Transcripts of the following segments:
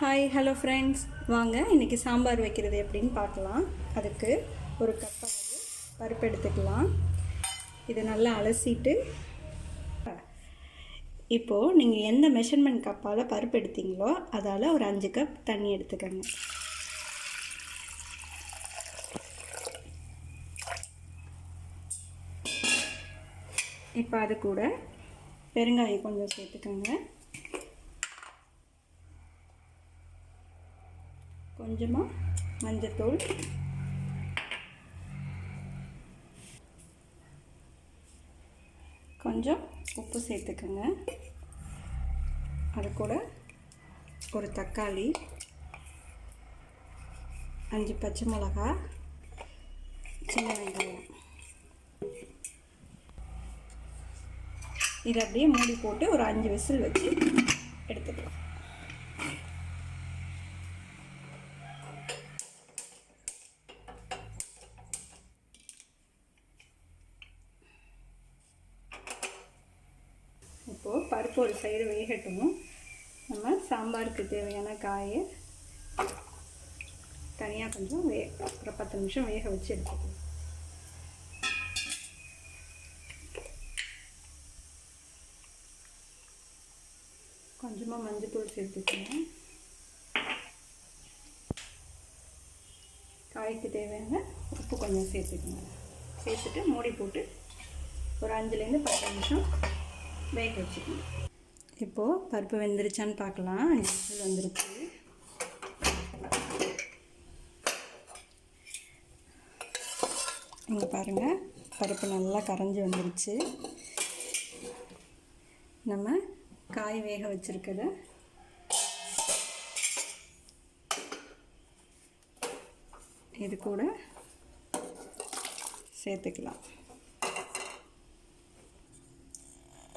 Hi hello friends, வாங்க இன்றைக்கி சாம்பார் வைக்கிறது எப்படின்னு பார்க்கலாம். அதுக்கு ஒரு கப் அளவு பருப்பு எடுத்துக்கலாம். இதை நல்லா அலசிட்டு இப்போது நீங்கள் எந்த மெஷர்மெண்ட் கப்பால் பருப்பு எடுத்தீங்களோ அதால் ஒரு 5 கப் தண்ணி எடுத்துக்கோங்க. இப்போ அது கூட பெருங்காயம் கொஞ்சம் சேர்த்துக்கோங்க. கொஞ்சமாக மஞ்சத்தூள், கொஞ்சம் உப்பு சேர்த்துக்கோங்க. அது கூட ஒரு தக்காளி, 5 பச்சை மிளகா, சின்ன வெங்காயம். இதை அப்படியே மூடி போட்டு ஒரு 5 விசில் வச்சு எடுத்துக்கலாம். இப்போது பருப்பு ஒரு சைடு வேகட்டும். நம்ம சாம்பாருக்கு தேவையான காயை தனியாக கொஞ்சம் ஒரு 10 நிமிஷம் வேக வச்சு எடுத்துக்கலாம். கொஞ்சமாக மஞ்சள்தூள் சேர்த்துக்கணும். காய்க்கு தேவையான உப்பு கொஞ்சம் சேர்த்துக்கணும். சேர்த்துட்டு மூடி போட்டு ஒரு 5லேருந்து 10 நிமிஷம் வேக வச்சுக்கணும். இப்போது பருப்பு வெந்துருச்சான்னு பார்க்கலாம். 5 விசில் வந்துருச்சு. இங்கே பாருங்கள், பருப்பு நல்லா கரைஞ்சி வந்துருச்சு. நம்ம காய் வேக வச்சுருக்கத இது கூட சேர்த்துக்கலாம்.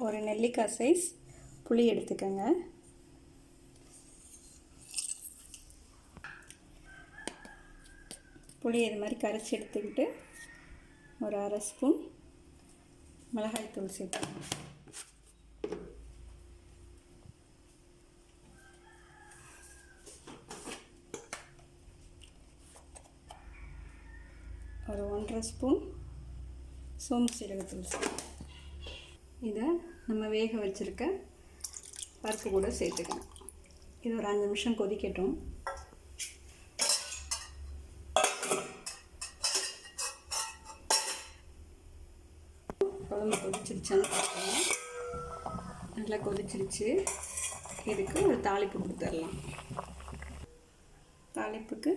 ஒரு நெல்லிக்காய் சைஸ் புளி எடுத்துக்கோங்க. புளி இது மாதிரி கரைச்சி எடுத்துக்கிட்டு ஒரு 1/2 ஸ்பூன் மிளகாய்த்தூள் சேர்த்துக்கணும். ஒரு 1/2 ஸ்பூன் சோம்பு சீரகத்தூள். இதை நம்ம வேக வச்சுருக்க பருப்பு கூட சேர்த்துக்கணும். இது ஒரு 5 நிமிஷம் கொதிக்கட்டும். குழம்பு கொதிச்சிருச்சான்னு பார்க்கலாம். நல்லா கொதிச்சிருச்சு. இதுக்கு ஒரு தாளிப்பு கொடுத்துடலாம். தாளிப்புக்கு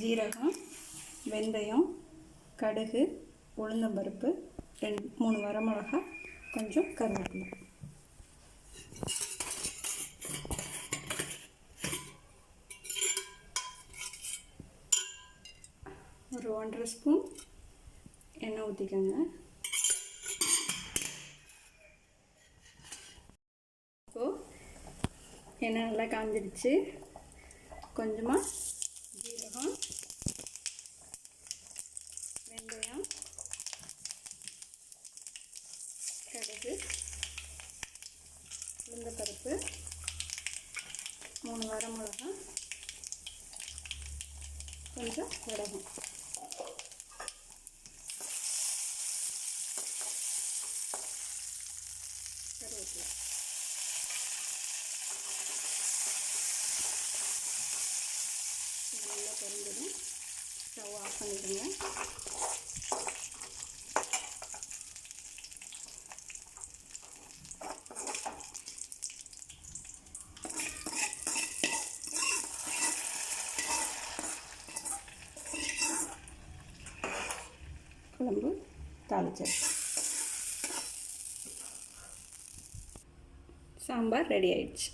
ஜீரகம், வெந்தயம், கடுகு, உளுந்தம்பருப்பு, 2-3 வரமிளகா, கொஞ்சம் கருவேப்பிலை. ஒரு 1/2 ஸ்பூன் எண்ணெய் ஊற்றிக்கோங்க. இப்போது எண்ணெய் நல்லா காஞ்சிடுச்சு. கொஞ்சமாக ஜீரகம், வெந்தயம், கடுகு, உளுந்தம்பருப்பு, 3 வரமிளகா, கொஞ்சம் வடகம். கருவேப்பிலை. இது நல்லா பொரிஞ்சதும் ஸ்டவ் ஆஃப் பண்ணிடுங்க. குழம்பு தாளிச்சாச்சு. சாம்பார் ரெடி ஆயிடுச்சு.